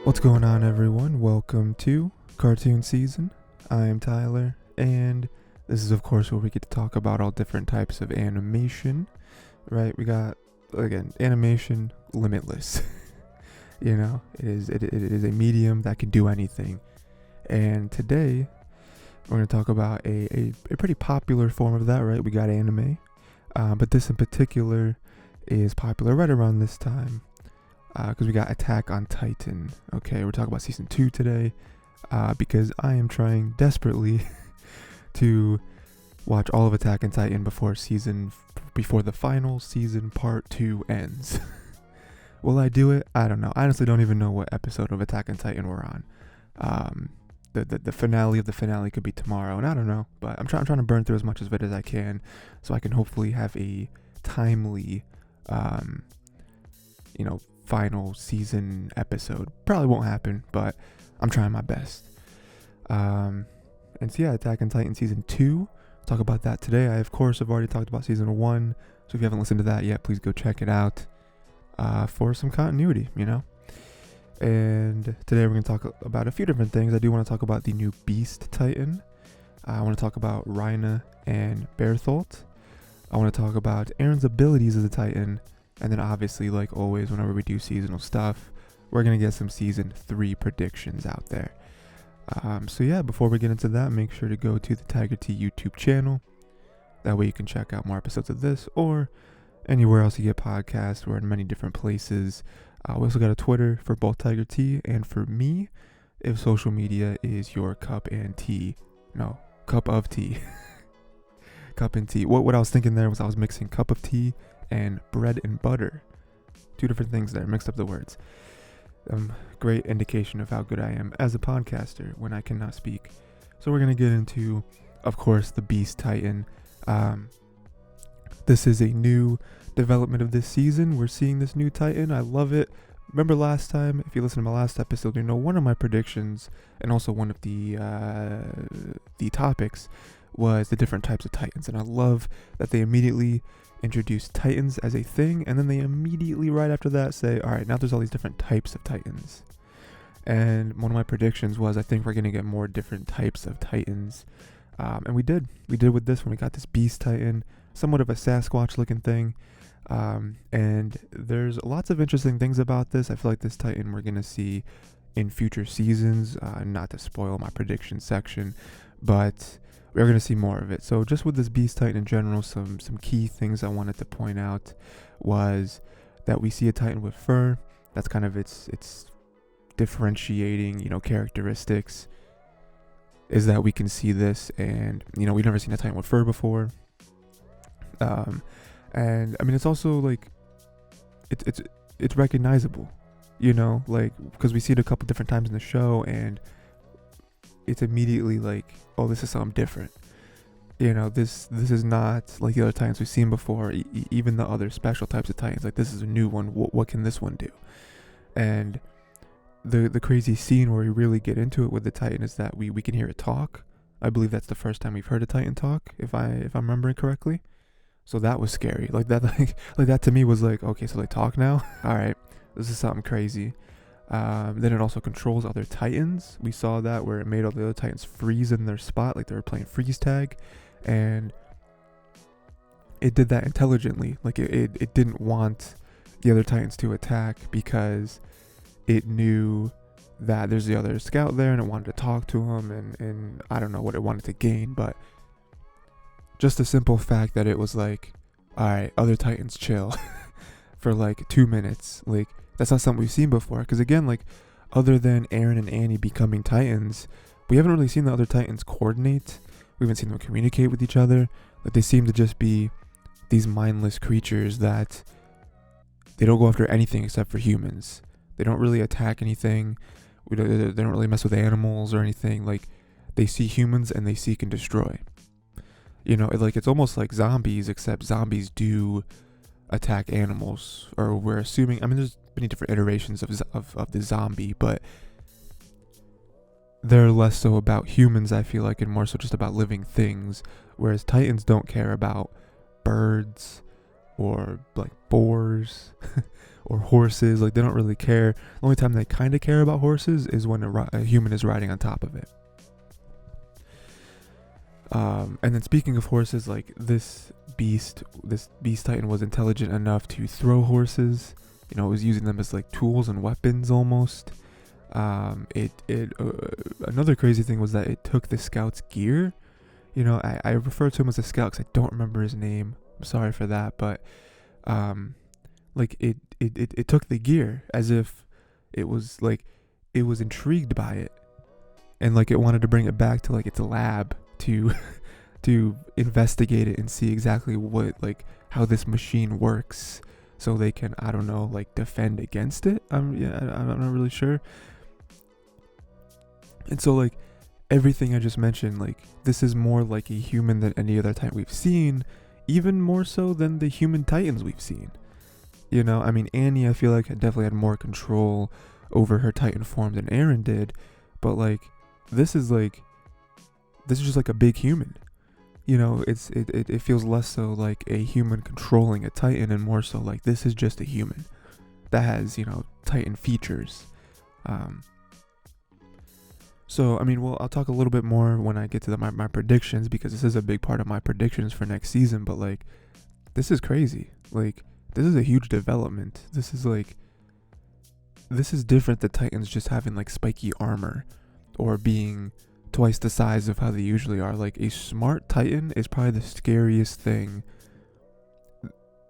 What's going on, everyone? Welcome to Cartoon Season. I am Tyler, and this is, of course, where we get to talk about all different types of animation, right? We got, again, animation limitless. It is a medium that can do anything. And today, we're going to talk about a pretty popular form of that, right? We got anime, but this in particular is popular right around this time. Because we got Attack on Titan. Okay, we're talking about season 2 today. Because I am trying desperately to watch all of Attack on Titan before the final season part 2 ends. Will I do it? I don't know. I honestly don't even know what episode of Attack on Titan we're on. The finale of the finale could be tomorrow, and I don't know. But I'm trying to burn through as much of it as I can, so I can hopefully have a timely, final season episode. Probably won't happen, but I'm trying my best. And so yeah, Attack on Titan season 2. Talk about that today. I of course have already talked about season 1, so if you haven't listened to that yet, please go check it out for some continuity, And today we're going to talk about a few different things. I do want to talk about the new Beast Titan. I want to talk about Reina and Bertholdt. I want to talk about Aaron's abilities as a Titan. And then obviously, like always, whenever we do seasonal stuff, we're going to get some season 3 predictions out there. So yeah, before we get into that, make sure to go to the Tiger T YouTube channel. That way you can check out more episodes of this or anywhere else you get podcasts. We're in many different places. We also got a Twitter for both Tiger T and for me, if social media is your cup of tea. Cup and tea. What I was thinking there was I was mixing cup of tea and bread and butter. Two different things there, mixed up the words. Great indication of how good I am as a podcaster when I cannot speak. So we're going to get into, of course, the Beast Titan. This is a new development of this season. We're seeing this new Titan. I love it. Remember last time, if you listen to my last episode, you know one of my predictions and also one of the topics was the different types of Titans. And I love that they immediately introduce Titans as a thing, and then they immediately right after that say, all right, now there's all these different types of Titans. And one of my predictions was I think we're going to get more different types of Titans. And we did with this when we got this Beast Titan, somewhat of a Sasquatch looking thing. And there's lots of interesting things about this. I feel like this Titan we're going to see in future seasons, not to spoil my prediction section, but we're going to see more of it. So just with this Beast Titan in general, some key things I wanted to point out was that we see a Titan with fur. That's kind of its differentiating, characteristics, is that we can see this, and, we've never seen a Titan with fur before. And I mean, it's also like, it's recognizable, because we see it a couple different times in the show, and it's immediately like, oh, this is something different. This is not like the other Titans we've seen before, even the other special types of Titans. Like, this is a new one. What can this one do? And the crazy scene where we really get into it with the Titan is that we can hear it talk. I believe that's the first time we've heard a Titan talk, if I'm remembering correctly. So that was scary. Like that to me was like, okay, so they talk now? All right, this is something crazy. Then it also controls other Titans. We saw that where it made all the other Titans freeze in their spot, like they were playing freeze tag, and it did that intelligently. Like it didn't want the other Titans to attack because it knew that there's the other scout there and it wanted to talk to him, and I don't know what it wanted to gain, but just the simple fact that it was like, all right, other Titans chill for like 2 minutes, like that's not something we've seen before. Because again, like, other than Eren and Annie becoming Titans, we haven't really seen the other Titans coordinate. We haven't seen them communicate with each other. Like, they seem to just be these mindless creatures that they don't go after anything except for humans. They don't really attack anything. They don't really mess with animals or anything. Like, they see humans and they seek and destroy. It's almost like zombies, except zombies do attack animals, or we're assuming. I mean, there's many different iterations of the zombie, but they're less so about humans, I feel like, and more so just about living things, whereas Titans don't care about birds or like boars or horses. Like, they don't really care. The only time they kind of care about horses is when a human is riding on top of it. And then speaking of horses, like, this beast titan was intelligent enough to throw horses. You know, it was using them as like tools and weapons almost. Another crazy thing was that it took the scout's gear. You know, I refer to him as a scout because I don't remember his name. I'm sorry for that, but like it took the gear as if it was intrigued by it, and like it wanted to bring it back to like its lab to to investigate it and see exactly how this machine works, so they can, I don't know, like defend against it. I'm not really sure. And so like everything I just mentioned, like this is more like a human than any other titan we've seen, even more so than the human titans we've seen. You know, I mean, Annie, I feel like definitely had more control over her titan form than Eren did, but like this is just like a big human. You know, it feels less so like a human controlling a titan and more so like this is just a human that has, you know, titan features. So, I mean, well, I'll talk a little bit more when I get to my predictions, because this is a big part of my predictions for next season, but like this is crazy. Like, this is a huge development. This is different than titans just having like spiky armor or being twice the size of how they usually are. Like, a smart titan is probably the scariest thing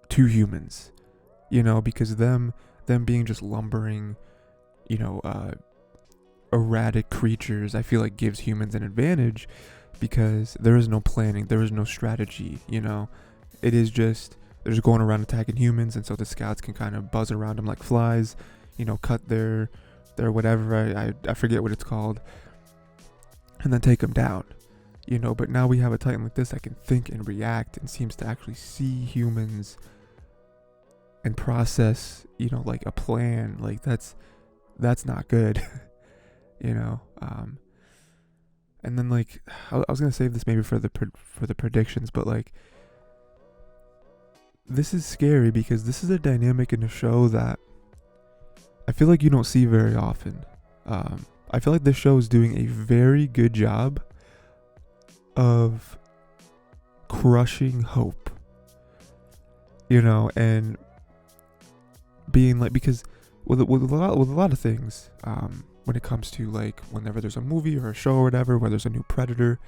to humans, you know, because them being just lumbering, you know, erratic creatures, I feel like gives humans an advantage, because there is no planning, there is no strategy, you know. It is just, they're just going around attacking humans, and so the scouts can kind of buzz around them like flies, you know, cut their whatever, I forget what it's called, and then take them down, you know. But now we have a titan like this that can think and react and seems to actually see humans and process, you know, like a plan. Like, that's not good. You know. And then like I was gonna save this maybe for the predictions, but like this is scary because this is a dynamic in the show that I feel like you don't see very often. I feel like this show is doing a very good job of crushing hope, you know, and being like, because with a lot of things, when it comes to like whenever there's a movie or a show or whatever where there's a new predator,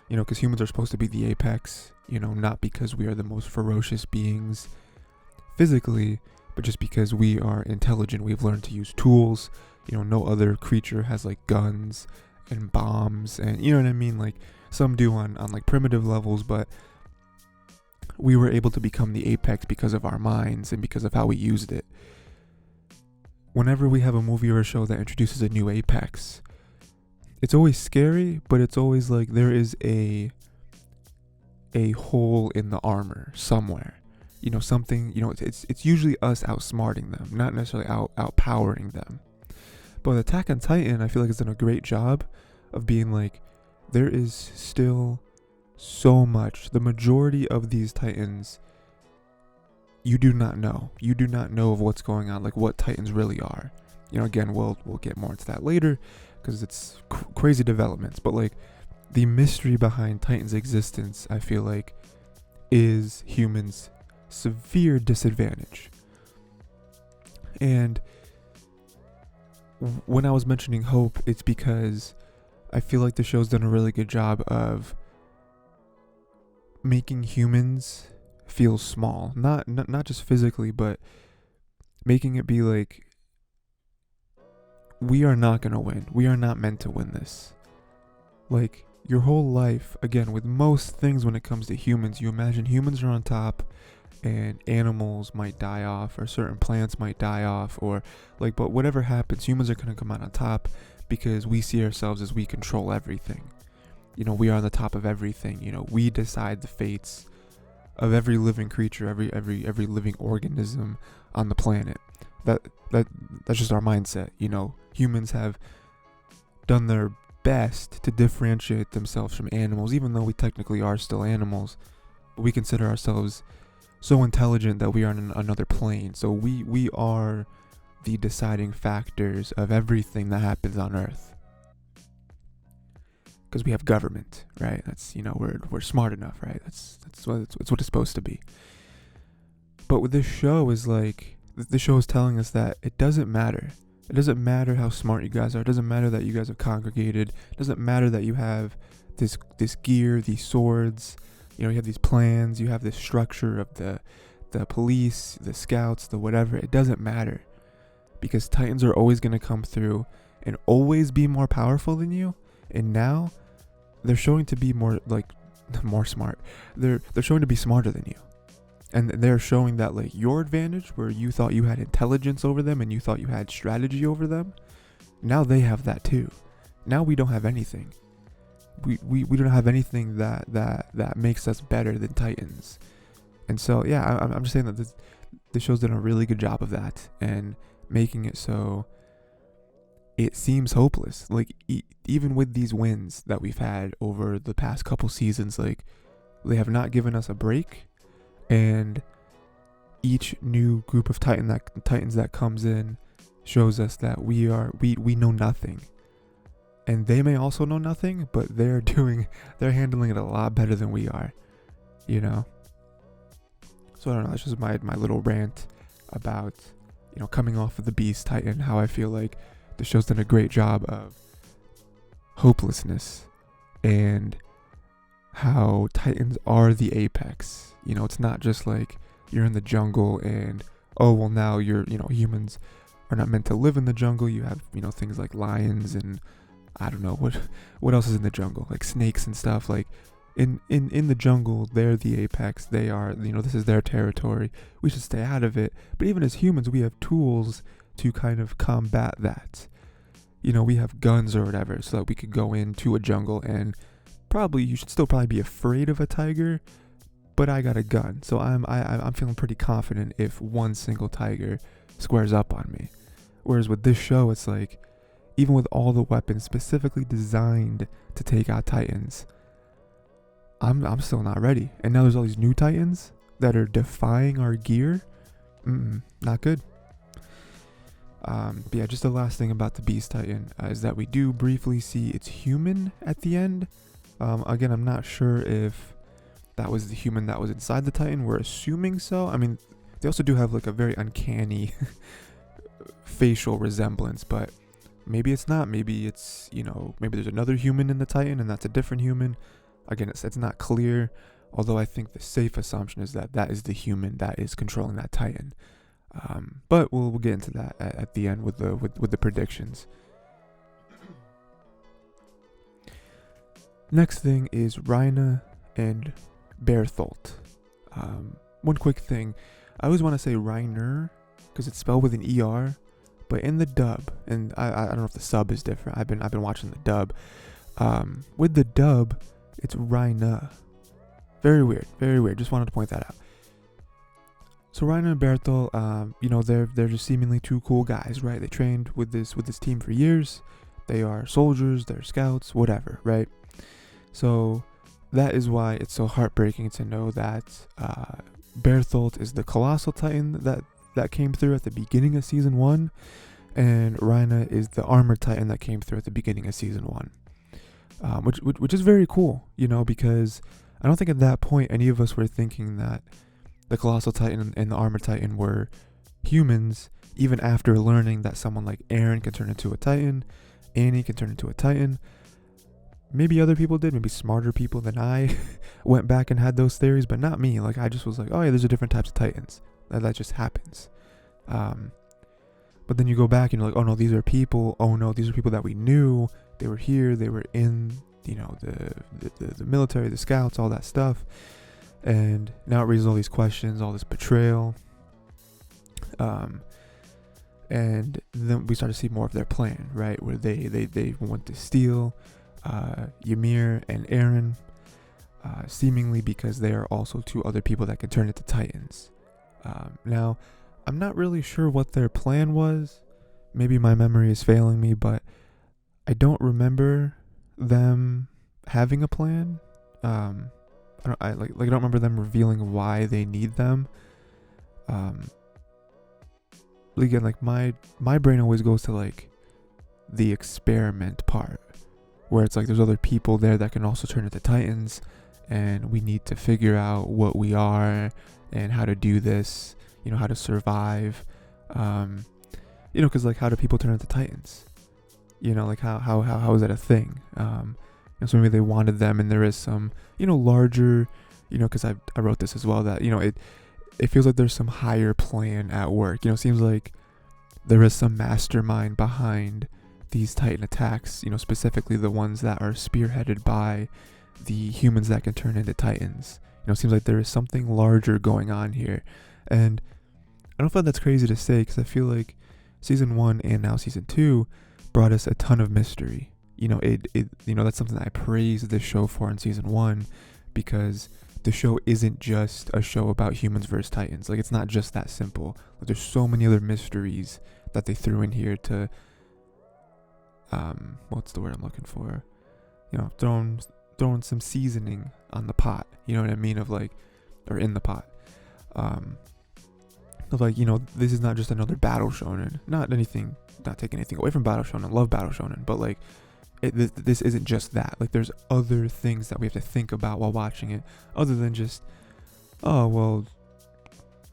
you know, because humans are supposed to be the apex, you know, not because we are the most ferocious beings physically, but just because we are intelligent. We've learned to use tools. You know, no other creature has like guns and bombs, and you know what I mean? Like, some do on like primitive levels, but we were able to become the apex because of our minds and because of how we used it. Whenever we have a movie or a show that introduces a new apex, it's always scary, but it's always like there is a hole in the armor somewhere. You know, something, you know, it's usually us outsmarting them, not necessarily outpowering them. But Attack on Titan, I feel like, has done a great job of being like, there is still so much. The majority of these titans, you do not know. You do not know of what's going on, like what titans really are. You know, again, we'll get more into that later because it's crazy developments. But like, the mystery behind Titan's existence, I feel like, is humans' severe disadvantage. And when I was mentioning hope, it's because I feel like the show's done a really good job of making humans feel small, not just physically, but making it be like, we are not gonna win. We are not meant to win this. Like, your whole life, again, with most things when it comes to humans, you imagine humans are on top and animals might die off, or certain plants might die off, or like, but whatever happens, humans are gonna come out on top because we see ourselves as we control everything. You know, we are on the top of everything. You know, we decide the fates of every living creature, every living organism on the planet. That's just our mindset. You know, humans have done their best to differentiate themselves from animals, even though we technically are still animals. But we consider ourselves so intelligent that we are in another plane. So we are the deciding factors of everything that happens on Earth. Because we have government, right? That's, we're smart enough, right? That's what it's supposed to be. But with this show is like, the show is telling us that it doesn't matter. It doesn't matter how smart you guys are. It doesn't matter that you guys have congregated. It doesn't matter that you have this gear, these swords. You have these plans. You have this structure of the police, the scouts, the whatever. It doesn't matter, because Titans are always going to come through and always be more powerful than you. And now they're showing to be more smart. They're showing to be smarter than you. And they're showing that, like, your advantage, where you thought you had intelligence over them and you thought you had strategy over them, now they have that too. Now we don't have anything. We don't have anything that makes us better than Titans. And so, yeah, I'm just saying that this show's done a really good job of that, and making it so it seems hopeless. Like, even with these wins that we've had over the past couple seasons, like, they have not given us a break. And each new group of Titans that comes in shows us that we know nothing. And they may also know nothing, but they're handling it a lot better than we are, So I don't know, that's just my little rant about, coming off of the Beast Titan, how I feel like the show's done a great job of hopelessness, and how Titans are the apex. It's not just like you're in the jungle and, oh, well, now humans are not meant to live in the jungle. You have, things like lions and I don't know what else is in the jungle, like snakes and stuff. Like in the jungle, they're the apex. They are, this is their territory. We should stay out of it. But even as humans, we have tools to kind of combat that. We have guns or whatever, so that we could go into a jungle, and you should still probably be afraid of a tiger, but I got a gun, so I'm feeling pretty confident if one single tiger squares up on me. Whereas with this show, it's like, even with all the weapons specifically designed to take out Titans, I'm still not ready. And now there's all these new Titans that are defying our gear. Not good. But yeah, just the last thing about the Beast Titan is that we do briefly see it's human at the end. Again, I'm not sure if that was the human that was inside the Titan. We're assuming so. I mean, they also do have like a very uncanny facial resemblance, but maybe it's not. Maybe it's, maybe there's another human in the Titan and that's a different human. Again, it's not clear, although I think the safe assumption is that is the human that is controlling that Titan. But we'll get into that at the end with the predictions. Next thing is Rhyna and Bertholdt. One quick thing, I always want to say Reiner because it's spelled with an ER, but in the dub, and I don't know if the sub is different. I've been watching the dub. With the dub, it's Rhyna. Very weird. Just wanted to point that out. So Rhyna and Bertholdt, they're just seemingly two cool guys, right? They trained with this team for years. They are soldiers, they're scouts, whatever, right? So that is why it's so heartbreaking to know that Bertholdt is the Colossal Titan that came through at the beginning of Season 1, and Rhyna is the Armored Titan that came through at the beginning of Season 1. Which is very cool, because I don't think at that point any of us were thinking that the Colossal Titan and the Armored Titan were humans, even after learning that someone like Eren can turn into a Titan, Annie can turn into a Titan. Maybe other people did, maybe smarter people than I went back and had those theories, but not me. Like, I just was like, oh yeah, there's a different types of Titans. That just happens. But then you go back and you're like, oh no, these are people. Oh no, these are people that we knew. They were here. They were in, the military, the scouts, all that stuff. And now it raises all these questions, all this betrayal. And then we start to see more of their plan, right? Where they want to steal Ymir and Eren, seemingly because they are also two other people that can turn into Titans. Now, I'm not really sure what their plan was. Maybe my memory is failing me, but I don't remember them having a plan. I don't remember them revealing why they need them. Again, like my brain always goes to like the experiment part, where it's like there's other people there that can also turn into Titans, and we need to figure out what we are and how to do this, how to survive, because like how do people turn into Titans? Like how is that a thing? So maybe they wanted them, and there is some larger, because I wrote this as well, that it feels like there's some higher plan at work. Seems like there is some mastermind behind these Titan attacks, specifically the ones that are spearheaded by the humans that can turn into Titans. Seems like there is something larger going on here. And I don't feel that's crazy to say, because I feel like season 1 and now season 2 brought us a ton of mystery. That's something that I praised this show for in season 1, because the show isn't just a show about humans versus Titans. Like, it's not just that simple. Like, there's so many other mysteries that they threw in here to, what's the word I'm looking for? Throwing some seasoning on the pot. You know what I mean? Or in the pot. This is not just another battle shonen. Not taking anything away from battle shonen. Love battle shonen, but like, this isn't just that. Like, there's other things that we have to think about while watching it, other than just, oh well,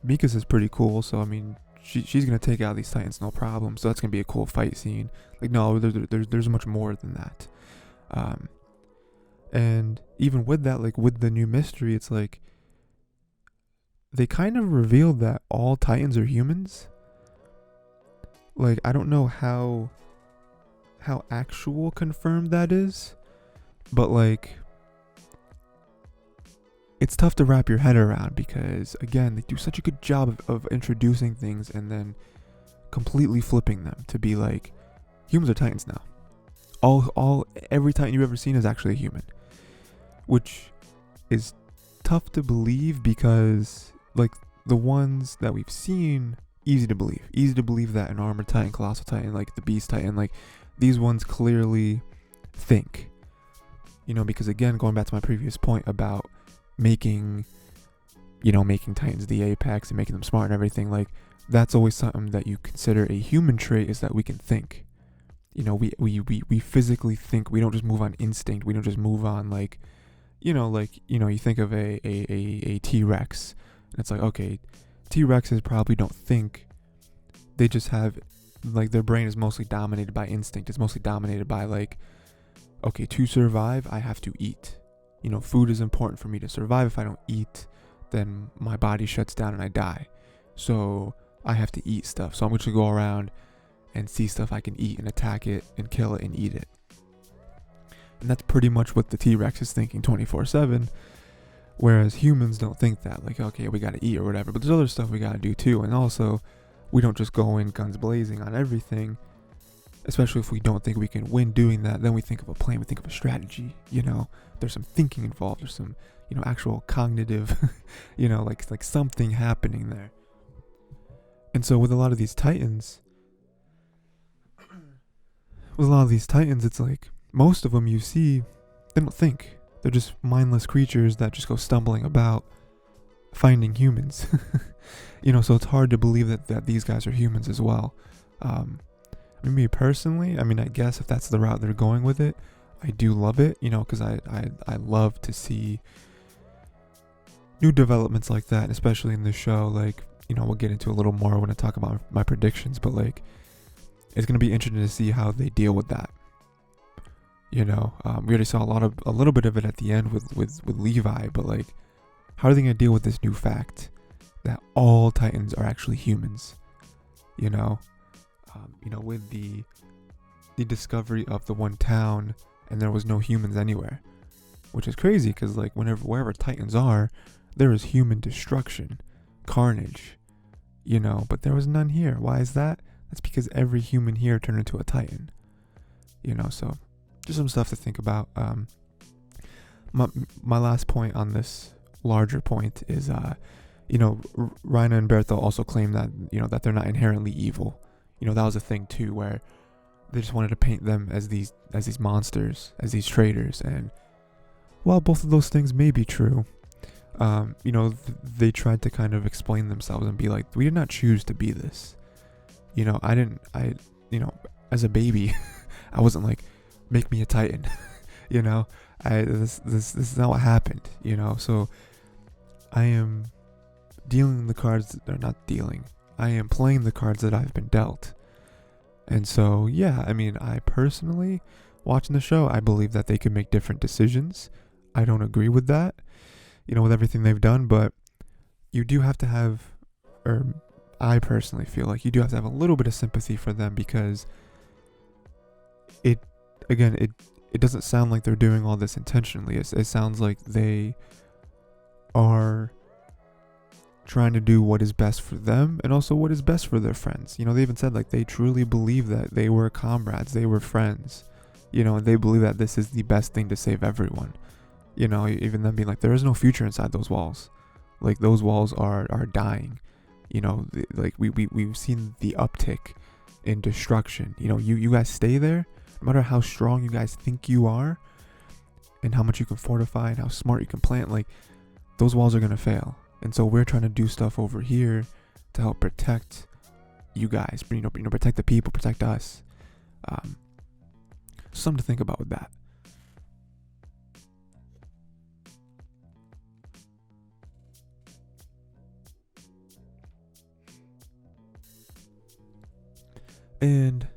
Mika's is pretty cool, so I mean, she's gonna take out these Titans no problem, so that's gonna be a cool fight scene. Like, no, there's much more than that. And even with that, like with the new mystery, it's like they kind of revealed that all Titans are humans. Like, I don't know how actual confirmed that is, but like, it's tough to wrap your head around, because again, they do such a good job of introducing things and then completely flipping them to be like, humans are Titans now. Every Titan you've ever seen is actually a human, which is tough to believe, because like the ones that we've seen, easy to believe that an Armored Titan, Colossal Titan, like the Beast Titan, like these ones clearly think, because again, going back to my previous point about making Titans the apex and making them smart and everything, like that's always something that you consider a human trait, is that we can think. We physically think. We don't just move on instinct. We don't just move on you think of a T-Rex, and it's like, okay, T-Rexes probably don't think. They just have, like, their brain is mostly dominated by instinct. It's mostly dominated by like, okay, to survive, I have to eat. Food is important for me to survive. If I don't eat, then my body shuts down and I die. So I have to eat stuff. So I'm going to go around and see stuff I can eat and attack it and kill it and eat it. And that's pretty much what the T-Rex is thinking 24/7. Whereas humans don't think that. Like, okay, we got to eat or whatever. But there's other stuff we got to do too. And also, we don't just go in guns blazing on everything. Especially if we don't think we can win doing that. Then we think of a plan. We think of a strategy. There's some thinking involved. There's some, actual cognitive, like something happening there. And so with a lot of these Titans, it's like, most of them you see, they don't think. They're just mindless creatures that just go stumbling about finding humans. So it's hard to believe that these guys are humans as well. Me personally, I guess if that's the route they're going with it, I do love it, because I love to see new developments like that, especially in this show. Like, we'll get into a little more when I talk about my predictions, but like, it's going to be interesting to see how they deal with that. We already saw a little bit of it at the end with Levi, but like, how are they going to deal with this new fact that all Titans are actually humans? With the discovery of the one town, and there was no humans anywhere, which is crazy, because like, wherever Titans are, there is human destruction, carnage, but there was none here. Why is that? That's because every human here turned into a Titan. So just some stuff to think about. My last point on this larger point is, Reiner and Bertha also claim that, that they're not inherently evil. That was a thing too, where they just wanted to paint them as these monsters, as these traitors. And while both of those things may be true, They tried to kind of explain themselves and be like, we did not choose to be this. As a baby, I wasn't like, make me a Titan. This is not what happened. So I am dealing the cards that they're not dealing. I am playing the cards that I've been dealt. And so, yeah, I personally, watching the show, I believe that they could make different decisions. I don't agree with that, with everything they've done, but you do have to have, or I personally feel like you do have to have a little bit of sympathy for them, because it doesn't sound like they're doing all this intentionally. It sounds like they are trying to do what is best for them and also what is best for their friends. They even said like they truly believe that they were comrades, they were friends, and they believe that this is the best thing to save everyone. Even them being like, there is no future inside those walls. Like, those walls are dying. Like we've seen the uptick in destruction. You guys stay there, no matter how strong you guys think you are and how much you can fortify and how smart you can plant, like, those walls are going to fail. And so we're trying to do stuff over here to help protect you guys, protect the people, protect us. Something to think about with that. And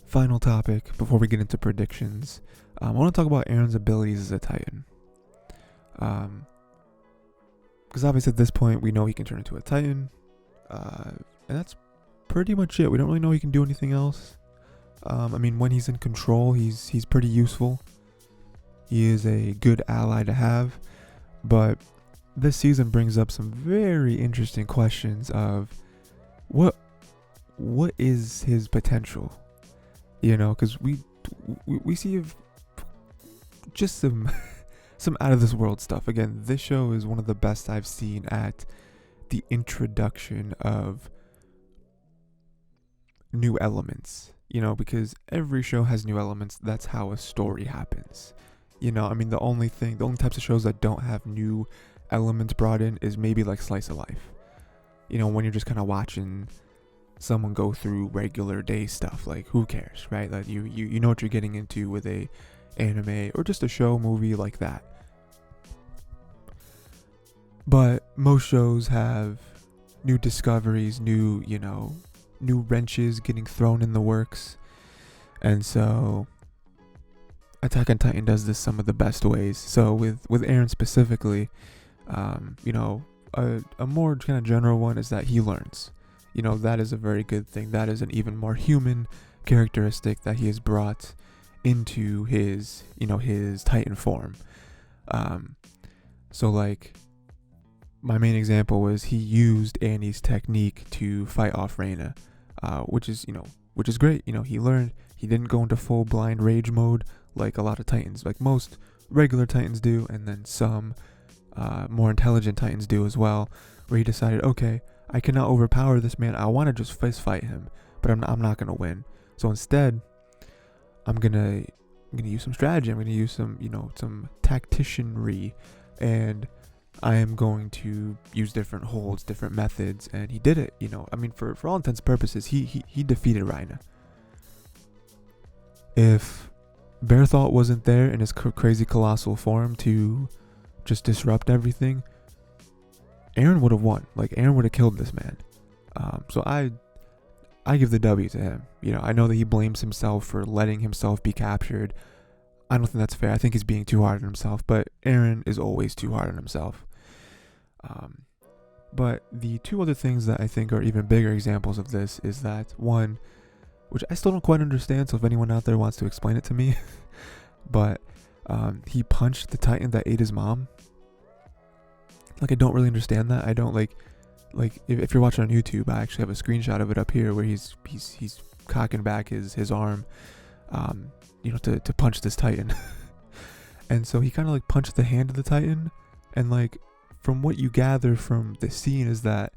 final topic before we get into predictions. I want to talk about Eren's abilities as a Titan. Because obviously at this point we know he can turn into a Titan. And that's pretty much it. We don't really know he can do anything else. When he's in control, he's pretty useful. He is a good ally to have. But this season brings up some very interesting questions of what is his potential? Because we see just some out of this world stuff. Again, this show is one of the best I've seen at the introduction of new elements. Because every show has new elements. That's how a story happens. The only types of shows that don't have new elements brought in is maybe like Slice of Life. When you're just kind of watching someone go through regular day stuff, like, who cares, right? Like, you know what you're getting into with a anime or just a show, movie like that. But most shows have new discoveries, new wrenches getting thrown in the works. And so Attack on Titan does this some of the best ways. So with Eren specifically, a more kind of general one is that he learns. That is a very good thing. That is an even more human characteristic that he has brought into his Titan form. So like, my main example was he used Annie's technique to fight off Reina, which is great. He learned. He didn't go into full blind rage mode like a lot of Titans, like most regular Titans do, and then some more intelligent Titans do as well, where he decided, okay, I cannot overpower this man. I want to just fist fight him, but I'm not gonna win. So instead, I'm gonna use some strategy. I'm gonna use some tacticianry, and I am going to use different holds, different methods, and he did it. For all intents and purposes, he defeated Reina. If Bertholdt wasn't there in his crazy colossal form to just disrupt everything, Eren would have won. Like, Eren would have killed this man. So I give the W to him. I know that he blames himself for letting himself be captured. I don't think that's fair. I think he's being too hard on himself, but Eren is always too hard on himself. But the two other things that I think are even bigger examples of this is that, one, which I still don't quite understand, so if anyone out there wants to explain it to me, but he punched the Titan that ate his mom. Like, I don't really understand that. I don't like if you're watching on YouTube, I actually have a screenshot of it up here where he's cocking back his arm, to punch this Titan. And so he kind of like punched the hand of the Titan, and like, from what you gather from the scene is that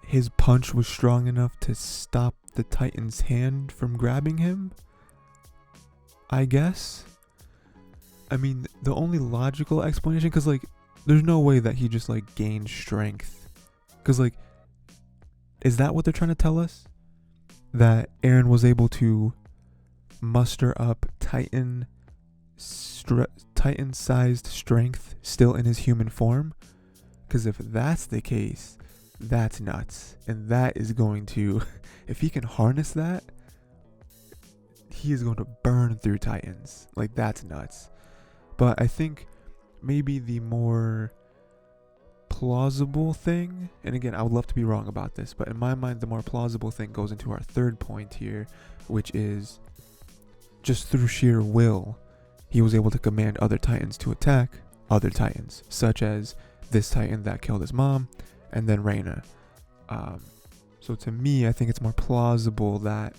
his punch was strong enough to stop the Titan's hand from grabbing him, I guess. The only logical explanation, because like, there's no way that he just like gained strength. Because like, is that what they're trying to tell us? That Eren was able to muster up Titan-sized strength still in his human form? Because if that's the case, that's nuts. And that is going to, if he can harness that, he is going to burn through Titans. Like, that's nuts. But I think maybe the more plausible thing, and again, I would love to be wrong about this, but in my mind, the more plausible thing goes into our third point here, which is just through sheer will, he was able to command other Titans to attack other Titans, such as this Titan that killed his mom, and then Reina. So to me, I think it's more plausible that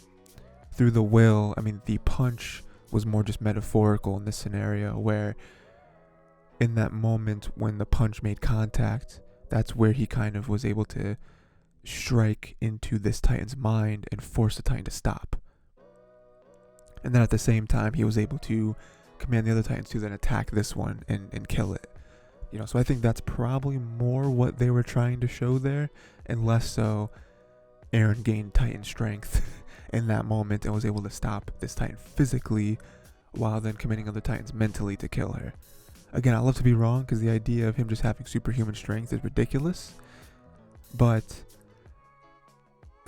through the will, I mean, the punch was more just metaphorical in this scenario, where in that moment when the punch made contact, that's where he kind of was able to strike into this Titan's mind and force the Titan to stop. And then at the same time, he was able to command the other Titans to then attack this one and kill it. You know, so I think that's probably more what they were trying to show there, and less so Eren gained Titan strength in that moment and was able to stop this Titan physically while then commanding other Titans mentally to kill her. Again, I love to be wrong because the idea of him just having superhuman strength is ridiculous. But,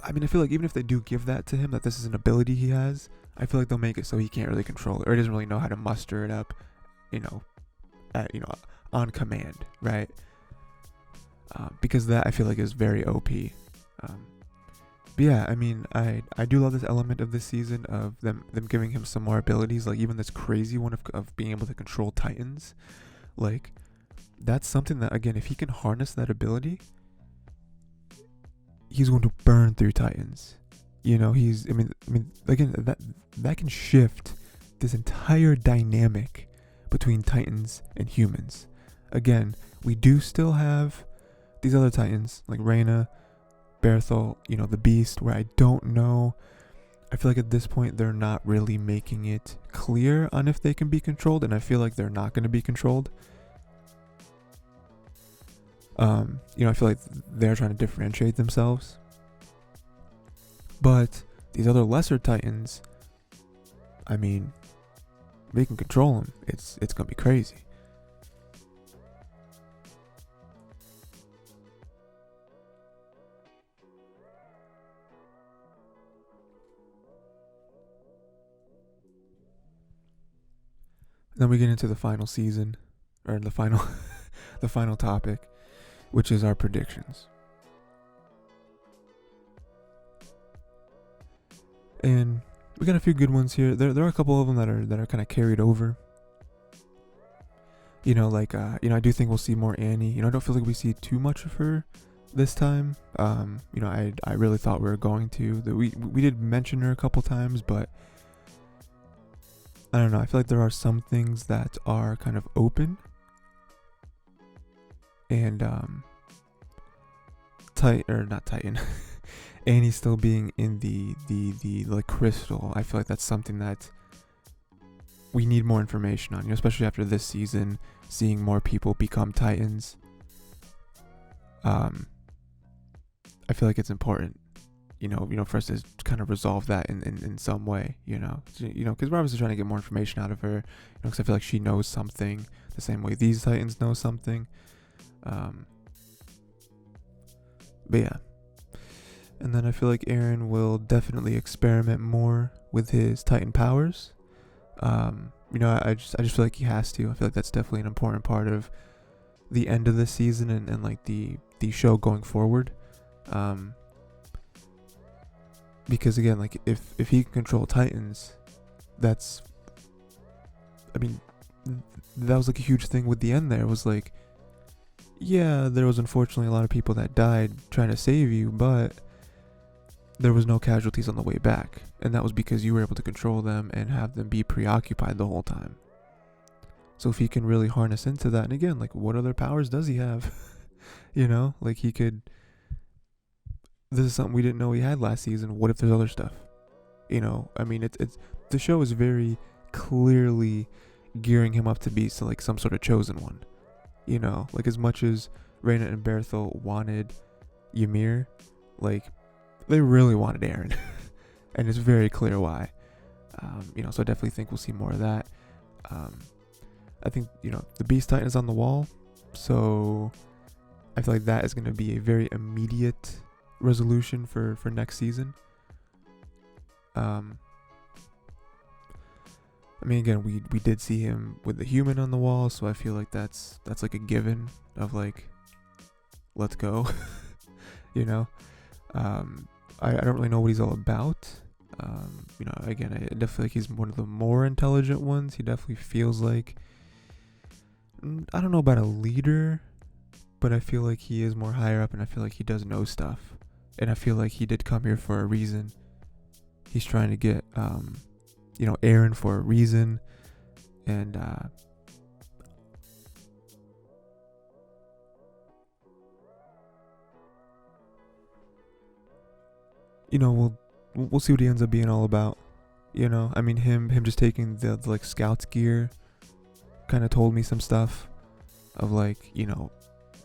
I mean, I feel like even if they do give that to him, that this is an ability he has, I feel like they'll make it so he can't really control it, or he doesn't really know how to muster it up, on command, right? Because that I feel like is very OP. But yeah, I mean, I do love this element of this season of them giving him some more abilities, like even this crazy one of being able to control Titans. Like, that's something that, again, if he can harness that ability, he's going to burn through Titans. You know, again, that can shift this entire dynamic between Titans and humans. Again, we do still have these other Titans, like Reina, Berthold, the Beast, where I don't know. I feel like at this point they're not really making it clear on if they can be controlled, and I feel like they're not going to be controlled. I feel like they're trying to differentiate themselves. But these other lesser Titans, I mean, they can control them. It's going to be crazy. Then we get into the final season, or the final the final topic, which is our predictions. And we got a few good ones here. There are a couple of them that are kind of carried over. I do think we'll see more Annie. I don't feel like we see too much of her this time. I really thought we were going to. We did mention her a couple times, but I don't know. I feel like there are some things that are kind of open. And not Titan. Annie still being in the like crystal. I feel like that's something that we need more information on, especially after this season, seeing more people become Titans. I feel like it's important, for us to kind of resolve that in some way, because we're obviously trying to get more information out of her, because I feel like she knows something the same way these Titans know something. But yeah. And then I feel like Eren will definitely experiment more with his Titan powers. I just feel like he has to. I feel like that's definitely an important part of the end of this season and like the show going forward. Because again, like if he can control Titans, that was like a huge thing with the end there. It was like, yeah, there was unfortunately a lot of people that died trying to save you, but there was no casualties on the way back, and that was because you were able to control them and have them be preoccupied the whole time. So if he can really harness into that, and again, like, what other powers does he have? Like, he could, this is something we didn't know he had last season. What if there's other stuff? It's the show is very clearly gearing him up to be like some sort of chosen one. You know, like as much as Reyna and Berthel wanted Ymir, like they really wanted Eren, and it's very clear why. You know, so I definitely think we'll see more of that. I think, you know, the Beast Titan is on the wall, so I feel like that is going to be a very immediate resolution for next season. I mean, again, we did see him with the human on the wall, so I feel like that's like a given of like, let's go. You know, I don't really know what he's all about. You know, again, I definitely feel like he's one of the more intelligent ones. He definitely feels like, I don't know about a leader, but I feel like he is more higher up, and I feel like he does know stuff, and I feel like he did come here for a reason. He's trying to get, you know, Eren for a reason, and you know, we'll see what he ends up being all about. You know, I mean, him just taking the like scouts gear kind of told me some stuff of like, you know,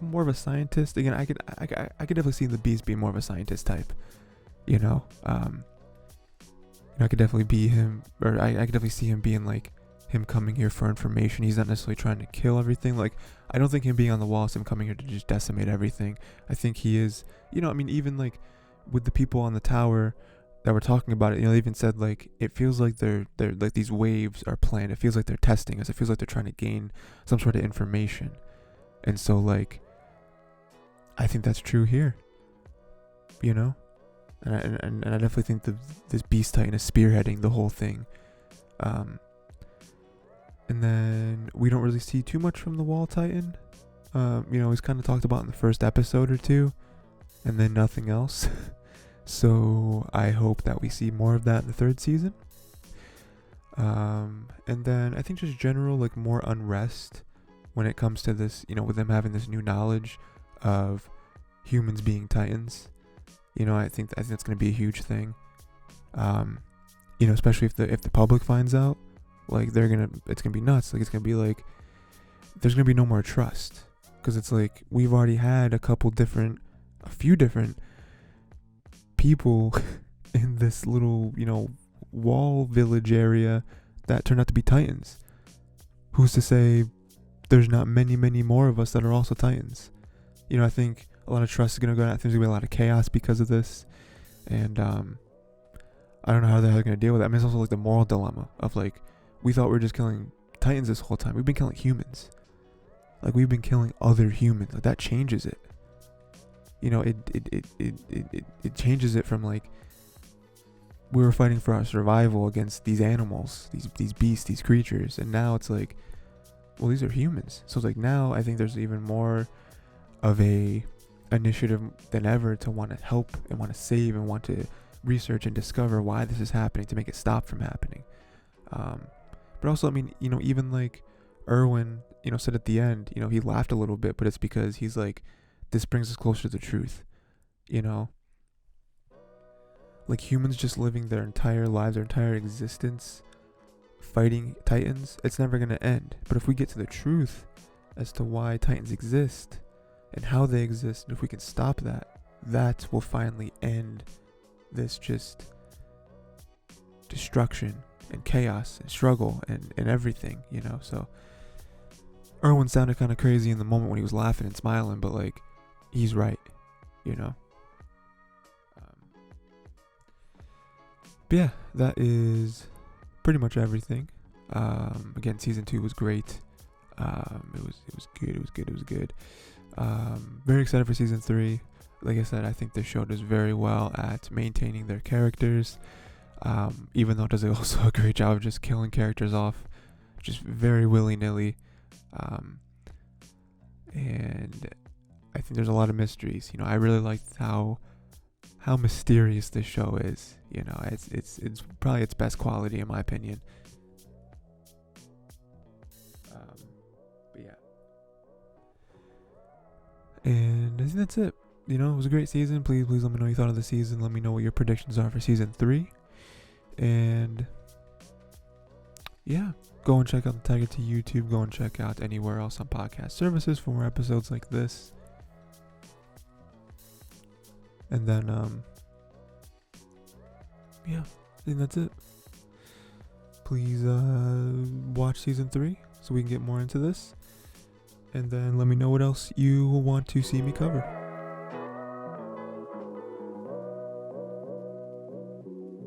more of a scientist. Again, I could definitely see the Beast being more of a scientist type. You know, I could definitely be him, or I could definitely see him being like him coming here for information. He's not necessarily trying to kill everything. Like, I don't think him being on the wall is him coming here to just decimate everything. I think he is, you know, I mean, even like with the people on the tower that were talking about it, you know, they even said like it feels like they're like these waves are planned. It feels like they're testing us. It feels like they're trying to gain some sort of information. And so like I think that's true here. You know? And I definitely think this Beast Titan is spearheading the whole thing. And then we don't really see too much from the Wall Titan. You know, he's kind of talked about in the first episode or two, and then nothing else. So I hope that we see more of that in the third season. And then I think just general like more unrest when it comes to this, you know, with them having this new knowledge of humans being Titans. You know, I think that's going to be a huge thing. You know, especially if the public finds out, like it's gonna be nuts. Like it's gonna be like there's gonna be no more trust, because it's like we've already had a few different people in this little, you know, wall village area that turned out to be Titans. Who's to say there's not many more of us that are also Titans? You know, I think a lot of trust is gonna go down. I think there's gonna be a lot of chaos because of this, and I don't know how they're gonna deal with it. I mean, it's also like the moral dilemma of like, we thought we were just killing Titans this whole time. We've been killing humans. Like, we've been killing other humans. Like, that changes it. You know, it changes it from like we were fighting for our survival against these animals, these beasts, these creatures, and now it's like, well, these are humans. So it's like now I think there's even more of a initiative than ever to want to help and want to save and want to research and discover why this is happening to make it stop from happening. But also, I mean, you know, even like Erwin, you know, said at the end, you know, he laughed a little bit, but it's because he's like, this brings us closer to the truth, you know? Like, humans just living their entire lives, their entire existence, fighting Titans, it's never going to end. But if we get to the truth as to why Titans exist and how they exist, and if we can stop that, that will finally end this just destruction and chaos and struggle and everything, you know? So Erwin sounded kind of crazy in the moment when he was laughing and smiling, but like, he's right, you know? But yeah, that is pretty much everything. Again, season 2 was great. It was good. Very excited for season 3. Like I said, I think this show does very well at maintaining their characters, even though it does also a great job of just killing characters off, just very willy-nilly. And I think there's a lot of mysteries. You know, I really liked how mysterious this show is. You know, it's probably its best quality in my opinion. But yeah, and I think that's it. You know, it was a great season. Please let me know what you thought of the season. Let me know what your predictions are for season 3. And yeah, go and check out the Tiger T YouTube. Go and check out anywhere else on podcast services for more episodes like this. And then, yeah, I think that's it. Please watch season 3 so we can get more into this. And then let me know what else you want to see me cover.